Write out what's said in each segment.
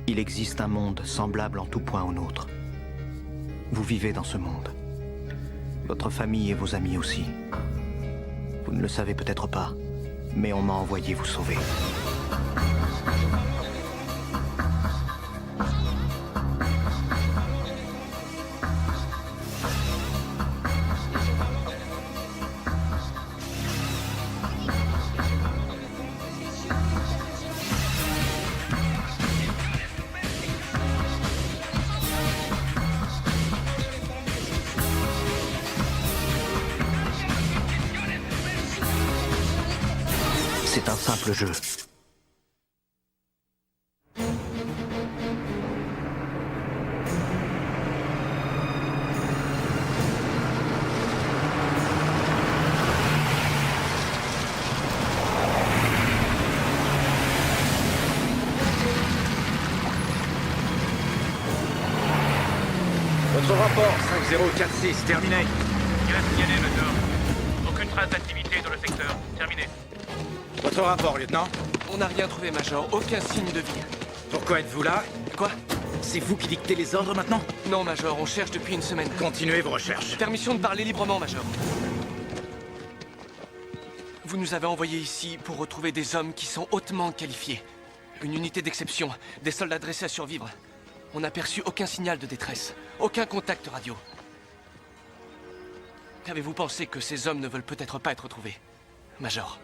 Il existe un monde semblable en tout point au nôtre. Vous vivez dans ce monde. Votre famille et vos amis aussi. Vous ne le savez peut-être pas, mais on m'a envoyé vous sauver. C'est un simple jeu. Votre rapport 5046, terminé. Bien signalé, Major. Aucune trace d'activité dans le secteur. Terminé. Votre rapport, lieutenant. On n'a rien trouvé, Major. Aucun signe de vie. Pourquoi êtes-vous là? Quoi? C'est vous qui dictez les ordres maintenant? Non, Major. On cherche depuis une semaine. Continuez vos recherches. Permission de parler librement, Major. Vous nous avez envoyés ici pour retrouver des hommes qui sont hautement qualifiés. Une unité d'exception. Des soldats dressés à survivre. On n'a perçu aucun signal de détresse. Aucun contact radio. Qu'avez-vous pensé que ces hommes ne veulent peut-être pas être retrouvés, Major?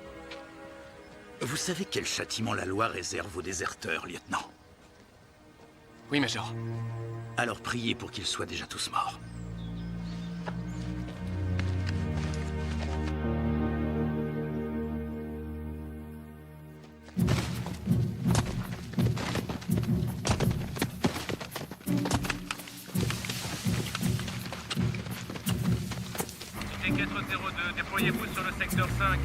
Vous savez quel châtiment la loi réserve aux déserteurs, lieutenant? Oui, Major. Alors priez pour qu'ils soient déjà tous morts. Unité 402, déployez-vous sur le secteur 5.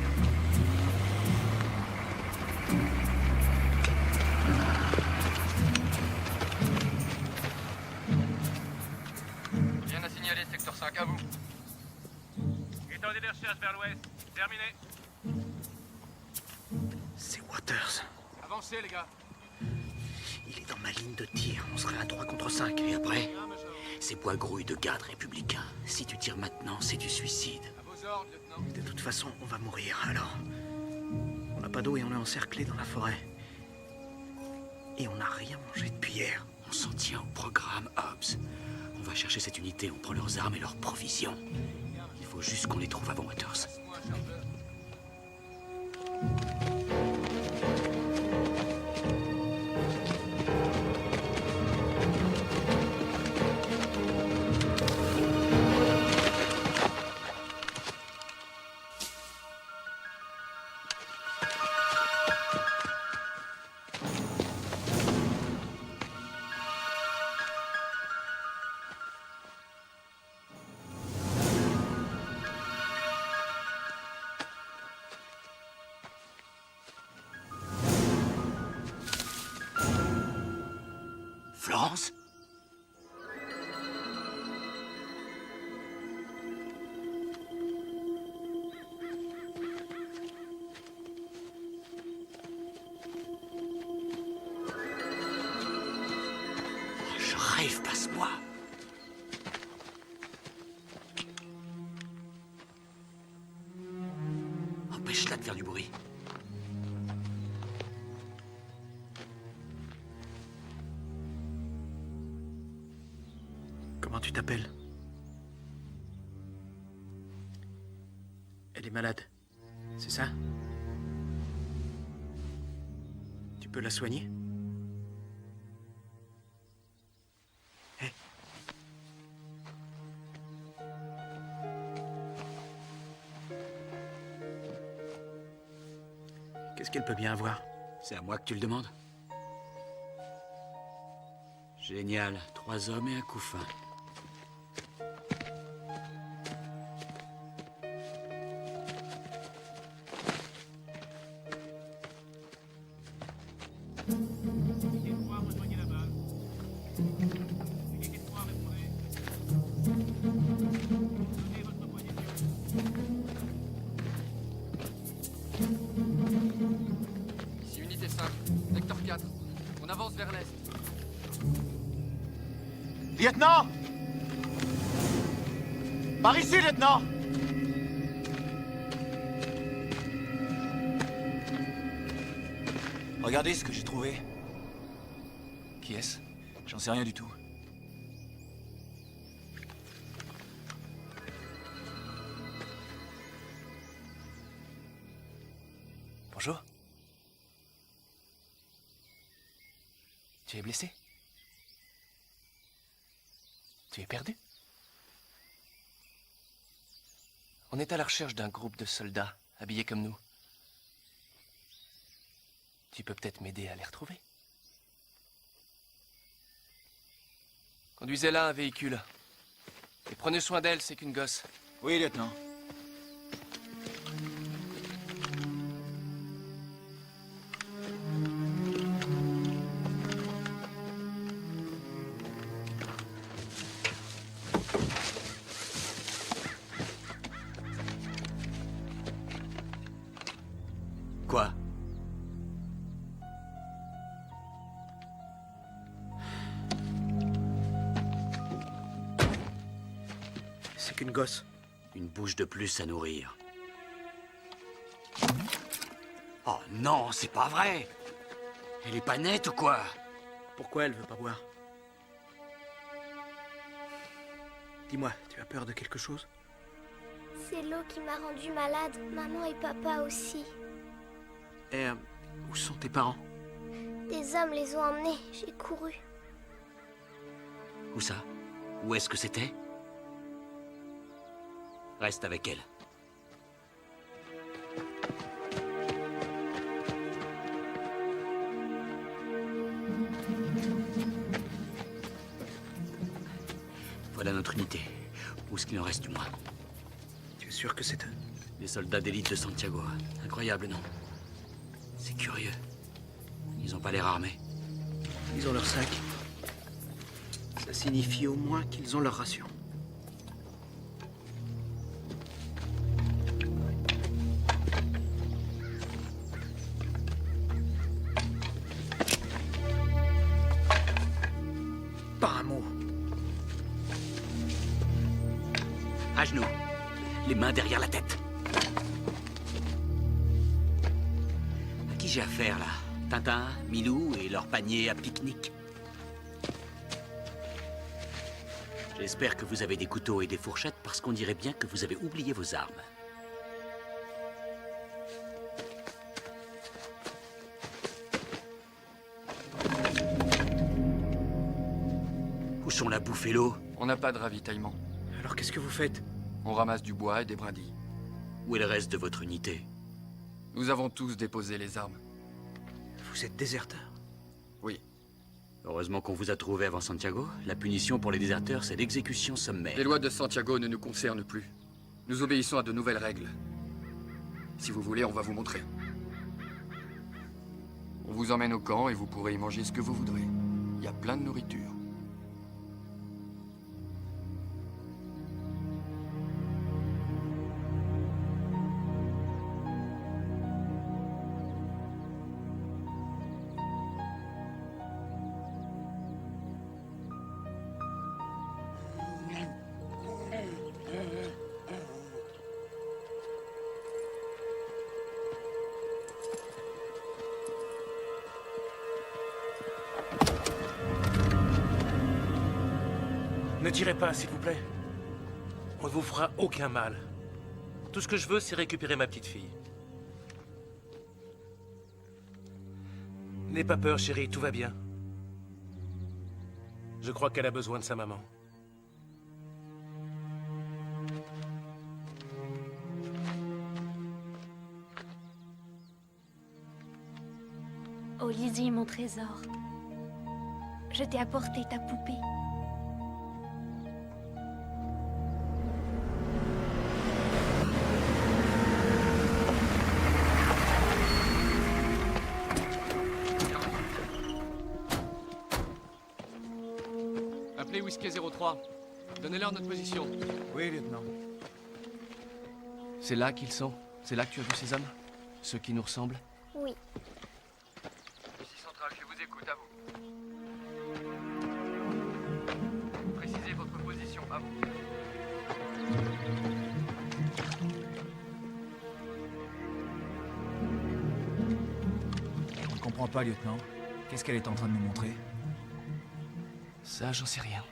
Rien à signaler, secteur 5, à vous. Étendez les recherches vers l'ouest. Terminé. C'est Waters. Avancez, les gars. Il est dans ma ligne de tir. On serait à 3 contre 5. Et après, ces bois grouilles de gardes républicains. Si tu tires maintenant, c'est du suicide. À vos ordres, lieutenant. De toute façon, on va mourir, alors. On n'a pas d'eau et on est encerclé dans la forêt. Et on n'a rien mangé depuis hier. On s'en tient au programme, Hobbs. On va chercher cette unité, on prend leurs armes et leurs provisions. Il faut juste qu'on les trouve avant Waters. Florence? Je rêve, passe-moi. Empêche-la de faire du bruit. Comment tu t'appelles? Elle est malade, c'est ça? Tu peux la soigner? Hé. Qu'est-ce qu'elle peut bien avoir? C'est à moi que tu le demandes? Génial, 3 hommes et un couffin. Unité 3, rejoignez la base. Unité 3, répondez. Donnez votre position. Ici unité 5, secteur 4. On avance vers l'est. Lieutenant! Par ici, lieutenant! Regardez ce que j'ai trouvé. Qui est-ce? J'en sais rien du tout. Bonjour. Tu es blessé? Tu es perdu? On est à la recherche d'un groupe de soldats, habillés comme nous. Tu peux peut-être m'aider à les retrouver. Conduisez-la un véhicule. Et prenez soin d'elle, c'est qu'une gosse. Oui, lieutenant. Quoi? C'est qu'une gosse. Une bouche de plus à nourrir. Oh non, c'est pas vrai! Elle est pas nette ou quoi? Pourquoi elle veut pas boire? Dis-moi, tu as peur de quelque chose? C'est l'eau qui m'a rendu malade, maman et papa aussi. Et où sont tes parents? Des hommes les ont emmenés, j'ai couru. Où ça? Où est-ce que c'était? Reste avec elle. Voilà notre unité. Où est-ce qu'il en reste du moins? Tu es sûr que c'est eux? Les soldats d'élite de Santiago. Incroyable, non? C'est curieux. Ils ont pas l'air armés. Ils ont leur sac. Ça signifie au moins qu'ils ont leur ration. Pas un mot. À genoux. Les mains derrière la tête. À qui j'ai affaire, là? Tintin, Milou et leur panier à pique-nique. J'espère que vous avez des couteaux et des fourchettes parce qu'on dirait bien que vous avez oublié vos armes. Où sont la bouffe et l'eau? On n'a pas de ravitaillement. Alors qu'est-ce que vous faites? On ramasse du bois et des brindilles. Où est le reste de votre unité? Nous avons tous déposé les armes. Vous êtes déserteur. Oui. Heureusement qu'on vous a trouvé avant Santiago. La punition pour les déserteurs, c'est l'exécution sommaire. Les lois de Santiago ne nous concernent plus. Nous obéissons à de nouvelles règles. Si vous voulez, on va vous montrer. On vous emmène au camp et vous pourrez y manger ce que vous voudrez. Il y a plein de nourriture. Ne tirez pas, s'il vous plaît. On ne vous fera aucun mal. Tout ce que je veux, c'est récupérer ma petite fille. N'aie pas peur, chérie, tout va bien. Je crois qu'elle a besoin de sa maman. Oh Lizzie, mon trésor. Je t'ai apporté ta poupée. Appelez Whiskey 03. Donnez-leur notre position. Oui, lieutenant. C'est là qu'ils sont? C'est là que tu as vu ces hommes? Ceux qui nous ressemblent? Oui. Ici Central, je vous écoute, à vous. votre position, à vous. Je ne comprends pas, lieutenant. Qu'est-ce qu'elle est en train de nous montrer? Ça, j'en sais rien.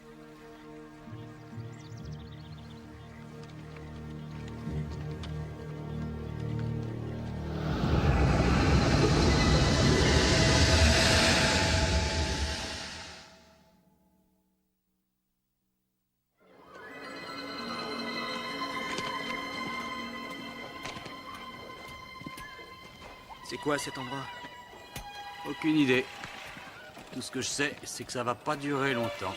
C'est quoi cet endroit? Aucune idée. Tout ce que je sais, c'est que ça va pas durer longtemps.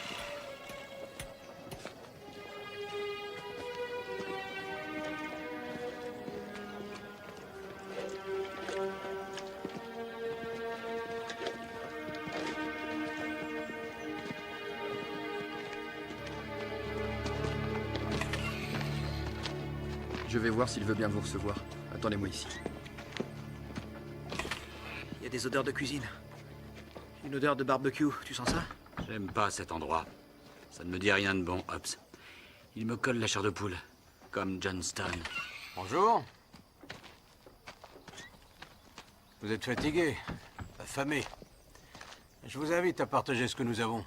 Je vais voir s'il veut bien vous recevoir. Attendez-moi ici. Il y a des odeurs de cuisine. Une odeur de barbecue, tu sens ça? J'aime pas cet endroit. Ça ne me dit rien de bon, Hobbs. Il me colle la chair de poule, comme Johnston. Bonjour. Vous êtes fatigué, affamé. Je vous invite à partager ce que nous avons.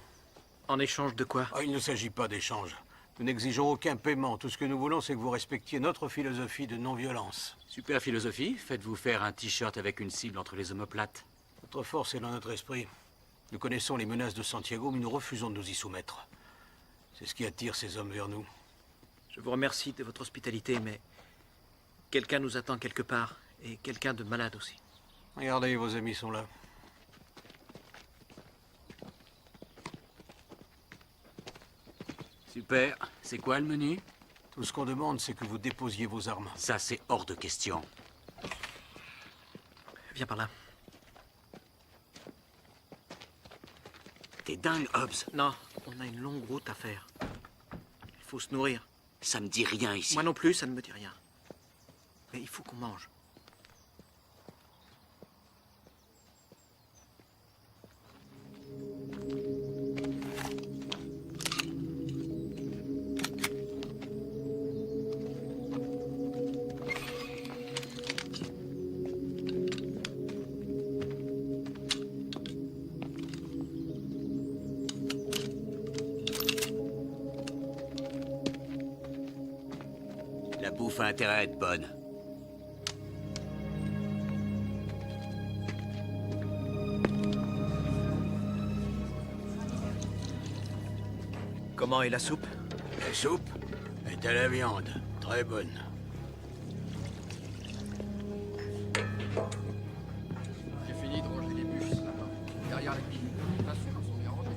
En échange de quoi? Oh, il ne s'agit pas d'échange. Nous n'exigeons aucun paiement. Tout ce que nous voulons, c'est que vous respectiez notre philosophie de non-violence. Super philosophie. Faites-vous faire un t-shirt avec une cible entre les omoplates. Notre force est dans notre esprit. Nous connaissons les menaces de Santiago, mais nous refusons de nous y soumettre. C'est ce qui attire ces hommes vers nous. Je vous remercie de votre hospitalité, mais quelqu'un nous attend quelque part, et quelqu'un de malade aussi. Regardez, vos amis sont là. Super. C'est quoi le menu? Tout ce qu'on demande, c'est que vous déposiez vos armes. Ça, c'est hors de question. Viens par là. T'es dingue, Hobbs. Non, on a une longue route à faire. Il faut se nourrir. Ça me dit rien ici. Moi non plus, ça ne me dit rien. Mais il faut qu'on mange. La bouffe a intérêt à être bonne. Comment est la soupe? La soupe est à la viande. Très bonne. J'ai fini de ranger les bûches là-bas, derrière la cuisine. Bien sûr, elles sont bien rangées.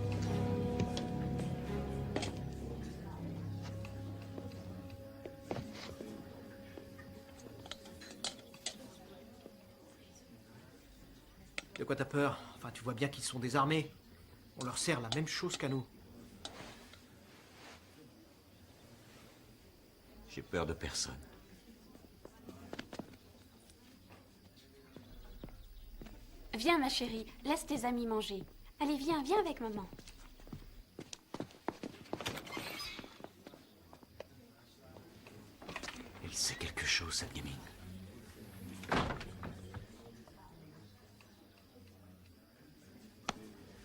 De quoi t'as peur? Enfin, tu vois bien qu'ils sont désarmés. On leur sert la même chose qu'à nous. J'ai peur de personne. Viens, ma chérie, laisse tes amis manger. Allez, viens, viens avec maman. Elle sait quelque chose, cette gamine.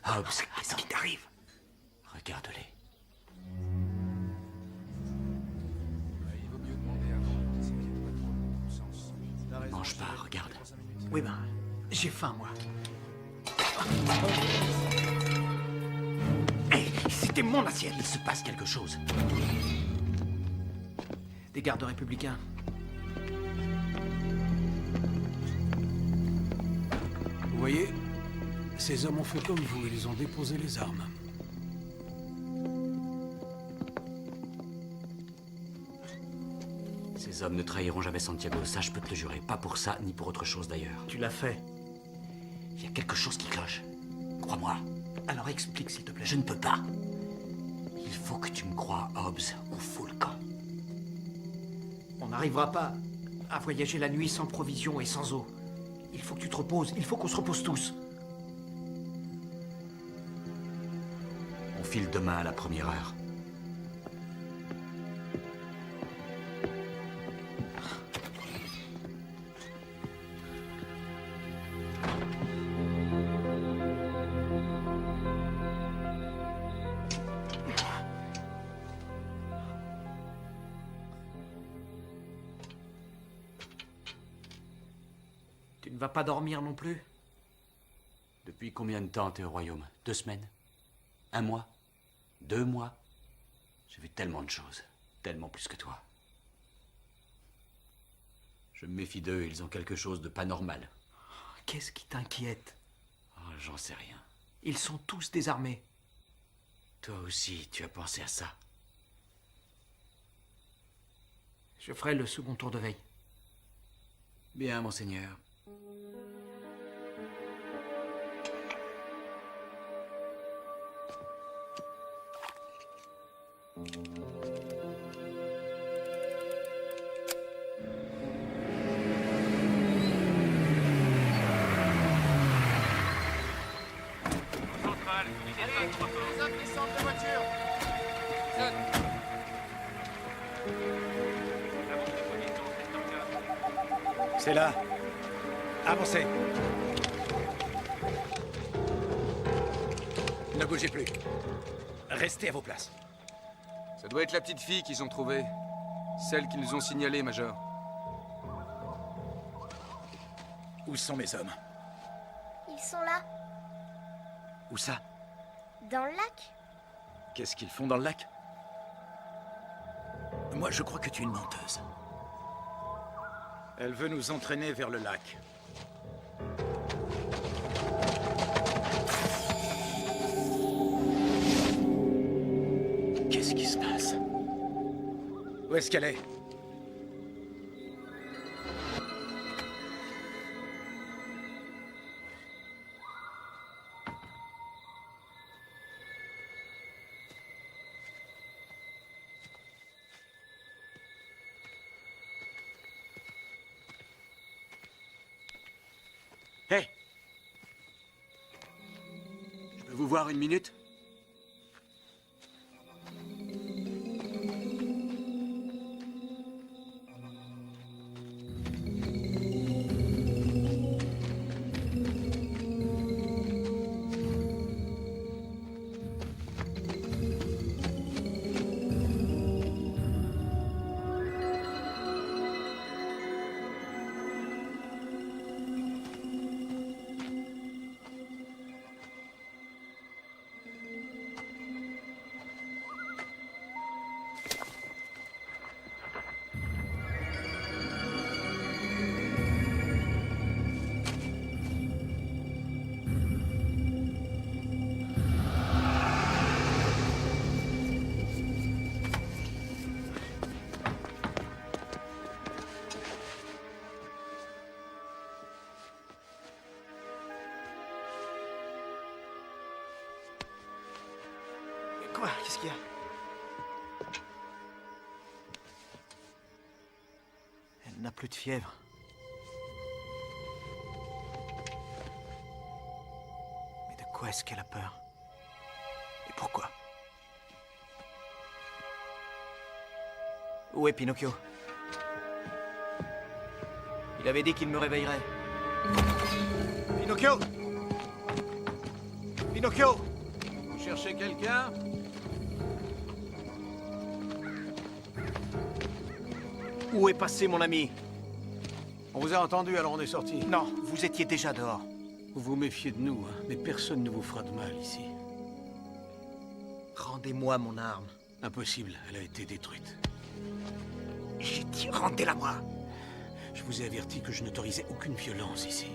Hobbs, qu'est-ce qui t'arrive? Regarde-les. Il vaut mieux demander avant. Ça vient pas trop dans ton sens. Mange pas, regarde. Oui, ben, j'ai faim, moi. Hé, c'était mon assiette. Il se passe quelque chose. Des gardes républicains. Vous voyez, ces hommes ont fait comme vous. Ils ont déposé les armes. Ces hommes ne trahiront jamais Santiago, ça je peux te le jurer. Pas pour ça, ni pour autre chose d'ailleurs. Tu l'as fait. Il y a quelque chose qui cloche. Crois-moi. Alors explique, s'il te plaît. Je ne peux pas. Il faut que tu me crois, Hobbs. On fout le camp. On n'arrivera pas à voyager la nuit sans provisions et sans eau. Il faut que tu te reposes. Il faut qu'on se repose tous. On file demain à la première heure. va pas dormir non plus? Depuis combien de temps t'es au royaume? 2 semaines? 1 mois? 2 mois? J'ai vu tellement de choses. Tellement plus que toi. Je me méfie d'eux, ils ont quelque chose de pas normal. Qu'est-ce qui t'inquiète? Oh, j'en sais rien. Ils sont tous désarmés. Toi aussi, tu as pensé à ça. Je ferai le second tour de veille. Bien, monseigneur. Centrale, unité de rapport. Les autres descendent de voiture. Zone. Avance de position, secteur 4. C'est là. Avancez. Ne bougez plus. Restez à vos places. Ça doit être la petite fille qu'ils ont trouvée. Celle qu'ils nous ont signalée, Major. Où sont mes hommes? Ils sont là, Où ça? dans le lac. Qu'est-ce qu'ils font dans le lac? Moi, je crois que tu es une menteuse. Elle veut nous entraîner vers le lac. Qu'est-ce qui se passe? Où est-ce qu'elle est? Hé! Je peux vous voir 1 minute? Quoi? Qu'est-ce qu'il y a? Elle n'a plus de fièvre. Mais de quoi est-ce qu'elle a peur? Et pourquoi? Où est Pinocchio? Il avait dit qu'il me réveillerait. Pinocchio! Pinocchio! Vous cherchez quelqu'un? Où est passé mon ami? On vous a entendu, alors on est sorti. Non, vous étiez déjà dehors. Vous vous méfiez de nous, hein, mais personne ne vous fera de mal ici. Rendez-moi mon arme. Impossible, elle a été détruite. J'ai dit rendez-la moi. Je vous ai averti que je n'autorisais aucune violence ici.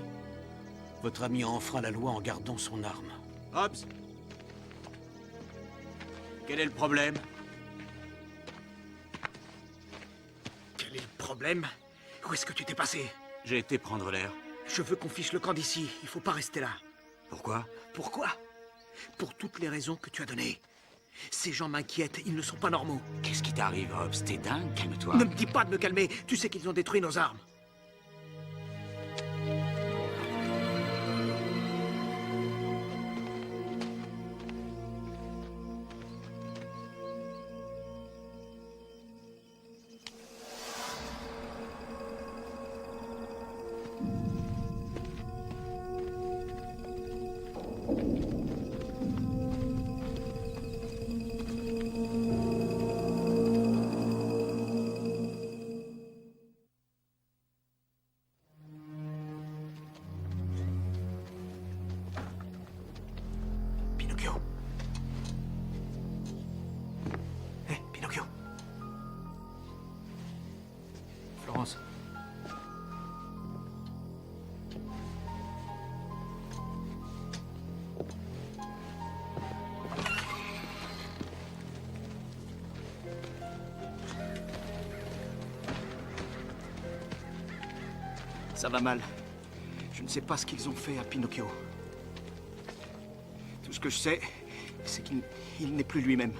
Votre ami a enfreint la loi en gardant son arme. Hobbs! Quel est le problème? Quel est le problème? Où est-ce que tu t'es passé? J'ai été prendre l'air. Je veux qu'on fiche le camp d'ici. Il faut pas rester là. Pourquoi? Pourquoi? Pour toutes les raisons que tu as données. Ces gens m'inquiètent, ils ne sont pas normaux. Qu'est-ce qui t'arrive, Hobbs? T'es dingue? Calme-toi. Ne me dis pas de me calmer. Tu sais qu'ils ont détruit nos armes. Ça va mal. Je ne sais pas ce qu'ils ont fait à Pinocchio. Tout ce que je sais, c'est qu'il n'est plus lui-même.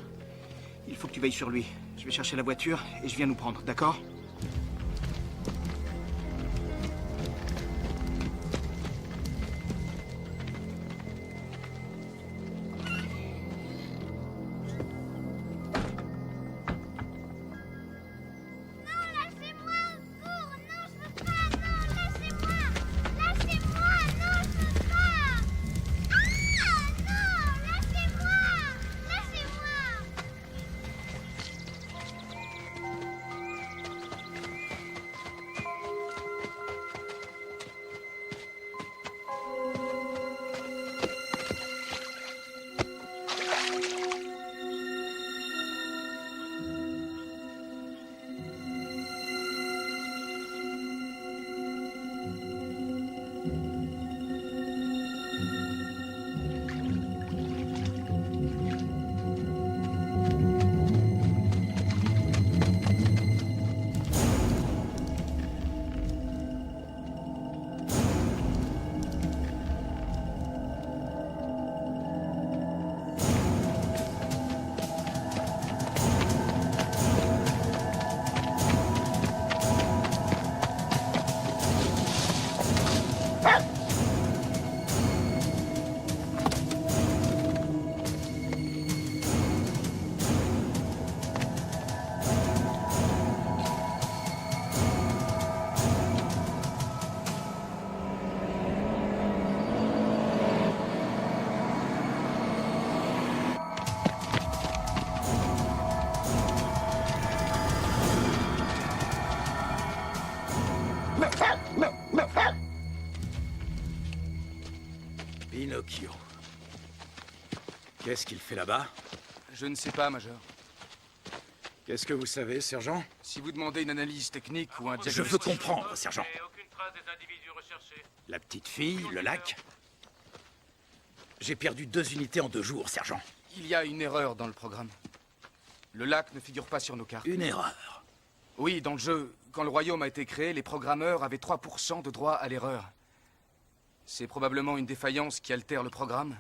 Il faut que tu veilles sur lui. Je vais chercher la voiture et je viens nous prendre, d'accord? Pinocchio. Qu'est-ce qu'il fait là-bas? Je ne sais pas, Major. Qu'est-ce que vous savez, sergent? Si vous demandez une analyse technique ou un diagnostic... Je veux comprendre, sergent. Aucune trace des individus recherchés. La petite fille, le lac. J'ai perdu 2 unités en 2 jours, sergent. Il y a une erreur dans le programme. Le lac ne figure pas sur nos cartes. Une erreur? Oui, dans le jeu, quand le royaume a été créé, les programmeurs avaient 3% de droit à l'erreur. C'est probablement une défaillance qui altère le programme.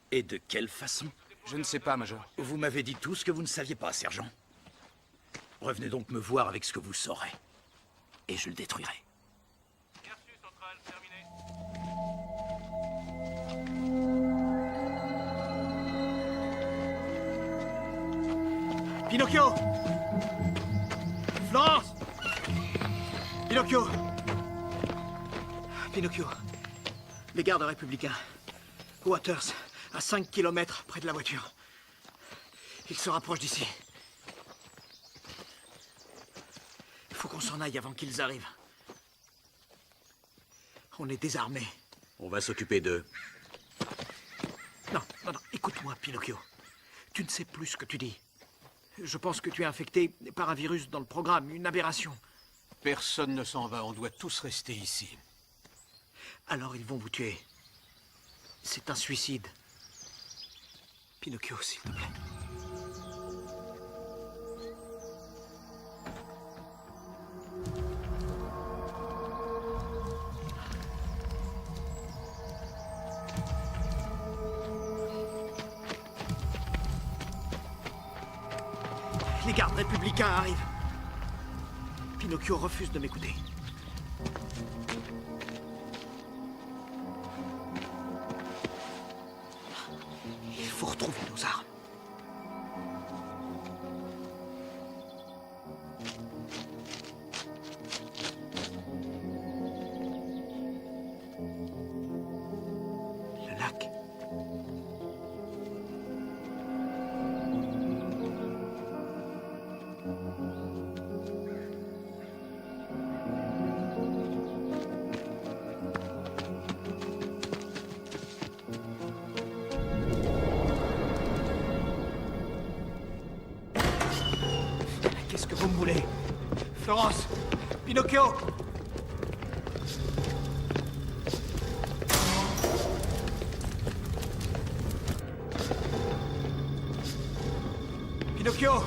Et de quelle façon? Je ne sais pas, Major. Vous m'avez dit tout ce que vous ne saviez pas, sergent. Revenez donc me voir avec ce que vous saurez. Et je le détruirai. Reçu, centrale, terminé. Pinocchio! Florence! Pinocchio! Pinocchio. Les gardes républicains. Waters, à 5 km près de la voiture. Ils se rapprochent d'ici. Il faut qu'on s'en aille avant qu'ils arrivent. On est désarmés. On va s'occuper d'eux. Non, non, non, écoute-moi, Pinocchio. Tu ne sais plus ce que tu dis. Je pense que tu es infecté par un virus dans le programme, une aberration. Personne ne s'en va, on doit tous rester ici. Alors ils vont vous tuer. C'est un suicide. Pinocchio, s'il te plaît. Les gardes républicains arrivent. Pinocchio refuse de m'écouter. Il faut retrouver nos armes. Le lac. Qu'est-ce que vous me voulez? Florence! Pinocchio! Pinocchio!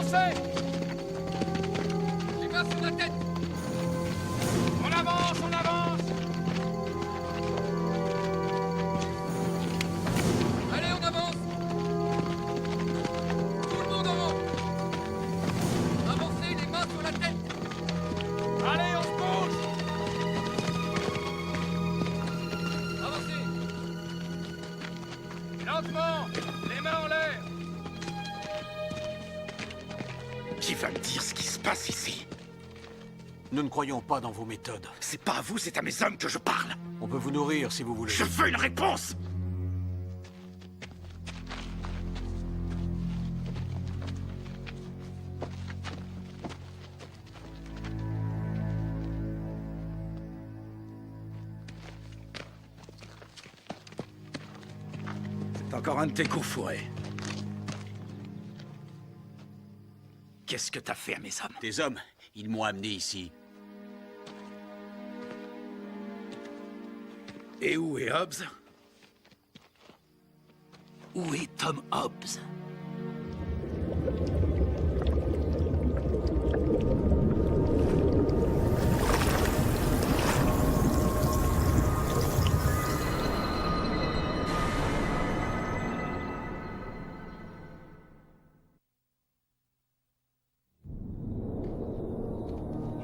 Avancez! Les mains sur la tête! On avance, on avance! Allez, on avance! Tout le monde avance! Avancez, les mains sur la tête! Allez, on se bouge! Avancez! Lentement! Les mains en l'air! Qui va me dire ce qui se passe ici? Nous ne croyons pas dans vos méthodes. C'est pas à vous, c'est à mes hommes que je parle. On peut vous nourrir si vous voulez. Je veux une réponse! C'est encore un de tes coups fourrés. Qu'est-ce que t'as fait à mes hommes? Tes hommes, ils m'ont amené ici. Et où est Hobbs? Où est Tom Hobbs?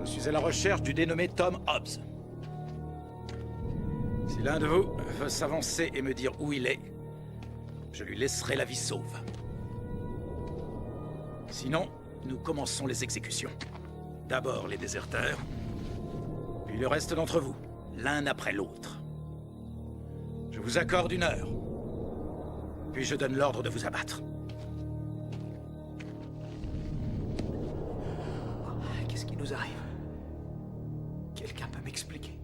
Je suis à la recherche du dénommé Tom Hobbs. Si l'un de vous veut s'avancer et me dire où il est, je lui laisserai la vie sauve. Sinon, nous commençons les exécutions. D'abord les déserteurs, puis le reste d'entre vous, l'un après l'autre. Je vous accorde 1 heure, puis je donne l'ordre de vous abattre. Qu'est-ce qui nous arrive? Quelqu'un peut m'expliquer?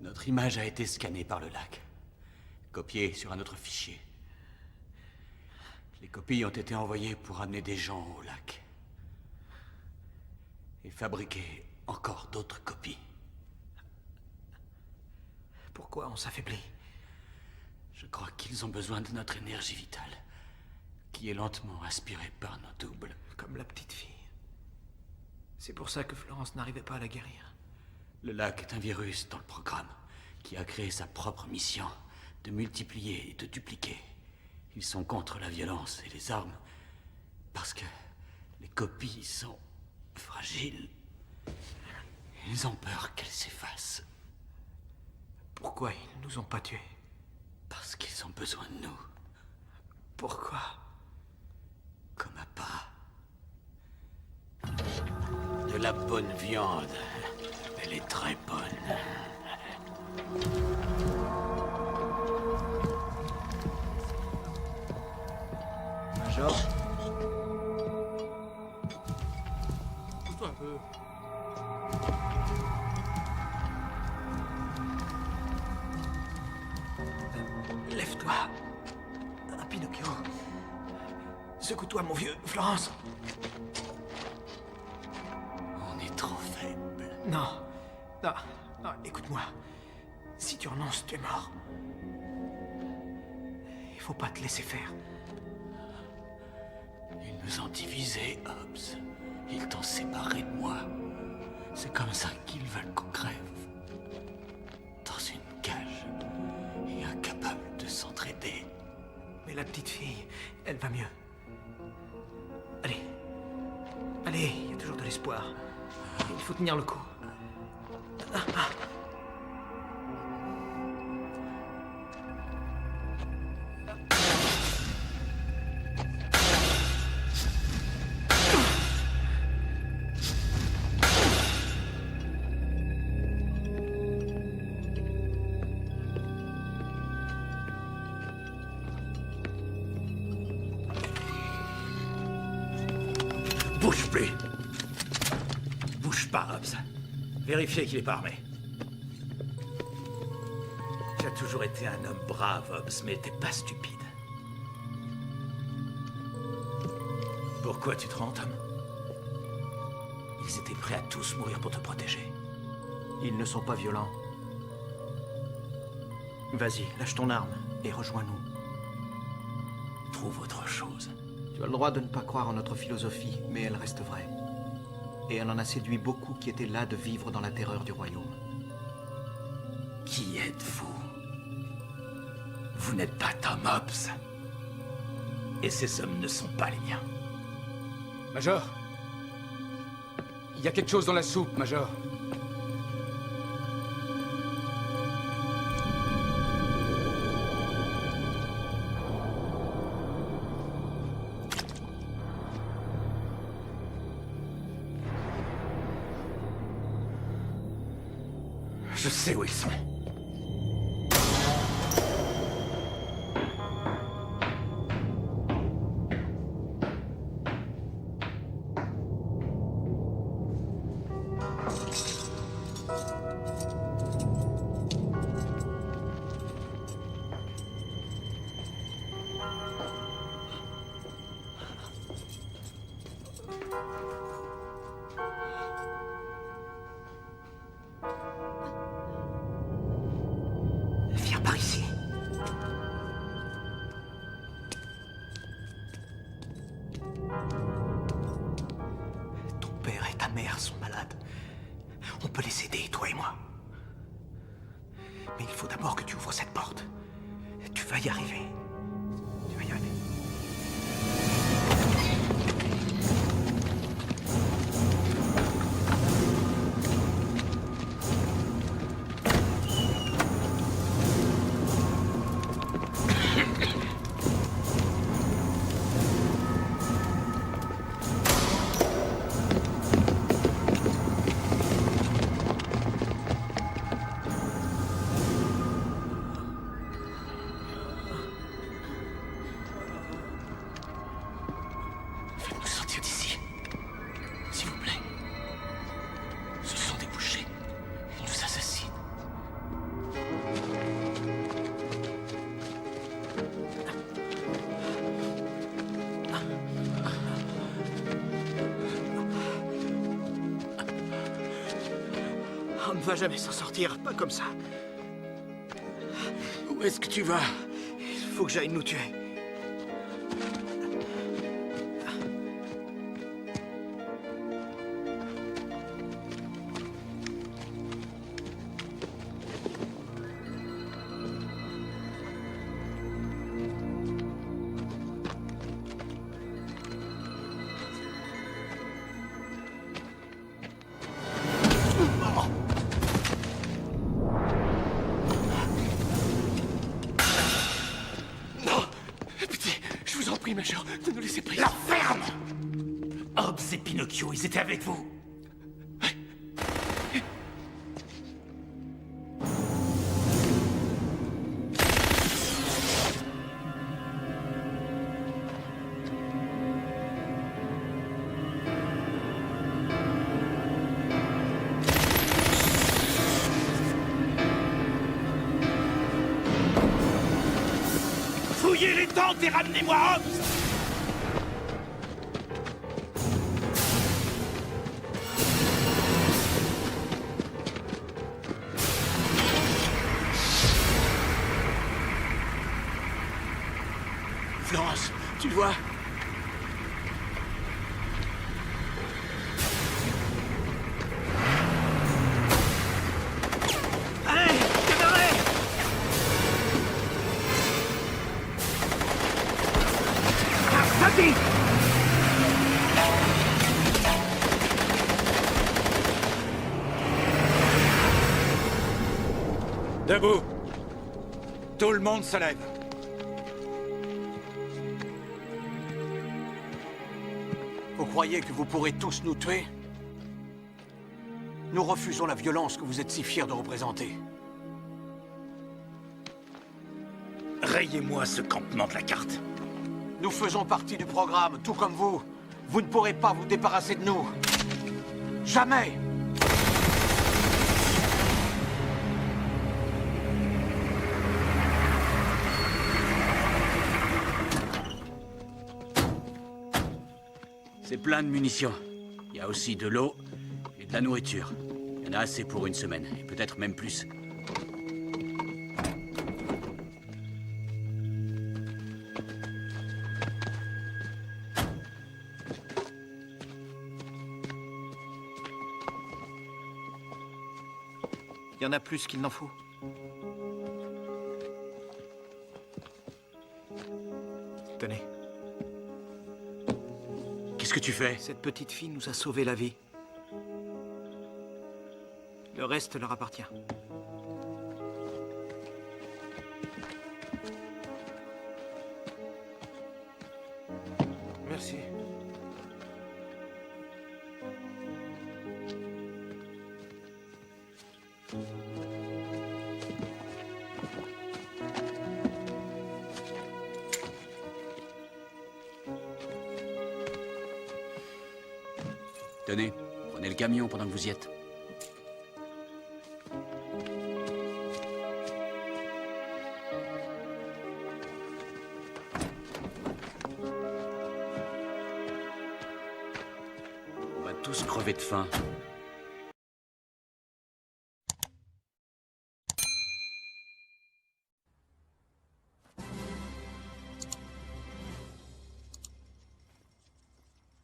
Notre image a été scannée par le lac. Copiée sur un autre fichier. Les copies ont été envoyées pour amener des gens au lac. Et fabriquer encore d'autres copies. Pourquoi on s'affaiblit? Je crois qu'ils ont besoin de notre énergie vitale, qui est lentement aspirée par nos doubles. Comme la petite fille. C'est pour ça que Florence n'arrivait pas à la guérir. Le lac est un virus dans le programme, qui a créé sa propre mission, de multiplier et de dupliquer. Ils sont contre la violence et les armes, parce que les copies sont fragiles. Ils ont peur qu'elles s'effacent. Pourquoi ils nous ont pas tués? Parce qu'ils ont besoin de nous. Pourquoi? Comme appât. De la bonne viande. Elle est très bonne. Major? Pousse-toi un peu. Lève-toi. Un Pinocchio. Secoue-toi, mon vieux. Florence. On est trop faible. Non. Non. Non, écoute-moi. Si tu renonces, tu es mort. Il faut pas te laisser faire. Ils nous ont divisés, Hobbs. Ils t'ont séparé de moi. C'est comme ça qu'ils veulent qu'on crève. Dans une cage. Et incapable de s'entraider. Mais la petite fille, elle va mieux. Allez. Allez, il y a toujours de l'espoir. Il faut tenir le coup. Bouge plus. Bouge pas, Hobbs. Vérifiez qu'il est pas armé. Tu as toujours été un homme brave, Hobbs, mais t'es pas stupide. Pourquoi tu te rends, Tom? Ils étaient prêts à tous mourir pour te protéger. Ils ne sont pas violents. Vas-y, lâche ton arme et rejoins-nous. Trouve autre chose. Tu Tu as le droit de ne pas croire en notre philosophie, mais elle reste vraie. Et elle en a séduit beaucoup qui étaient là de vivre dans la terreur du royaume. Qui êtes-vous? Vous n'êtes pas Tom Hobbs. Et ces hommes ne sont pas les miens. Major. Il y a quelque chose dans la soupe, Major. Je sais où ils sont. Viens par ici. Ton père et ta mère sont malades. On peut les aider, toi et moi. Mais il faut d'abord que tu ouvres cette porte. Tu vas y arriver. Tu vas y arriver. Faites-nous sortir d'ici. S'il vous plaît. Ce sont des bouchers. Ils nous assassinent. On ne va jamais s'en sortir, pas comme ça. Où est-ce que tu vas? Il faut que j'aille nous tuer. Major, ne nous laissez pas. La ferme! Hobbs et Pinocchio, ils étaient avec vous. Fouillez les tentes et ramenez-moi Hobbs! Florence, tu le vois? Allez, démarrez! Vas-y! Debout! Tout le monde se lève. Vous croyez que vous pourrez tous nous tuer? Nous refusons la violence que vous êtes si fiers de représenter. Rayez-moi ce campement de la carte. Nous faisons partie du programme, tout comme vous. Vous ne pourrez pas vous débarrasser de nous. Jamais! C'est plein de munitions. Il y a aussi de l'eau et de la nourriture. Il y en a assez pour une semaine, et peut-être même plus. Il y en a plus qu'il n'en faut. Tenez. Qu'est-ce que tu fais? Cette petite fille nous a sauvé la vie. Le reste leur appartient. Merci. Tenez, prenez le camion pendant que vous y êtes. On va tous crever de faim.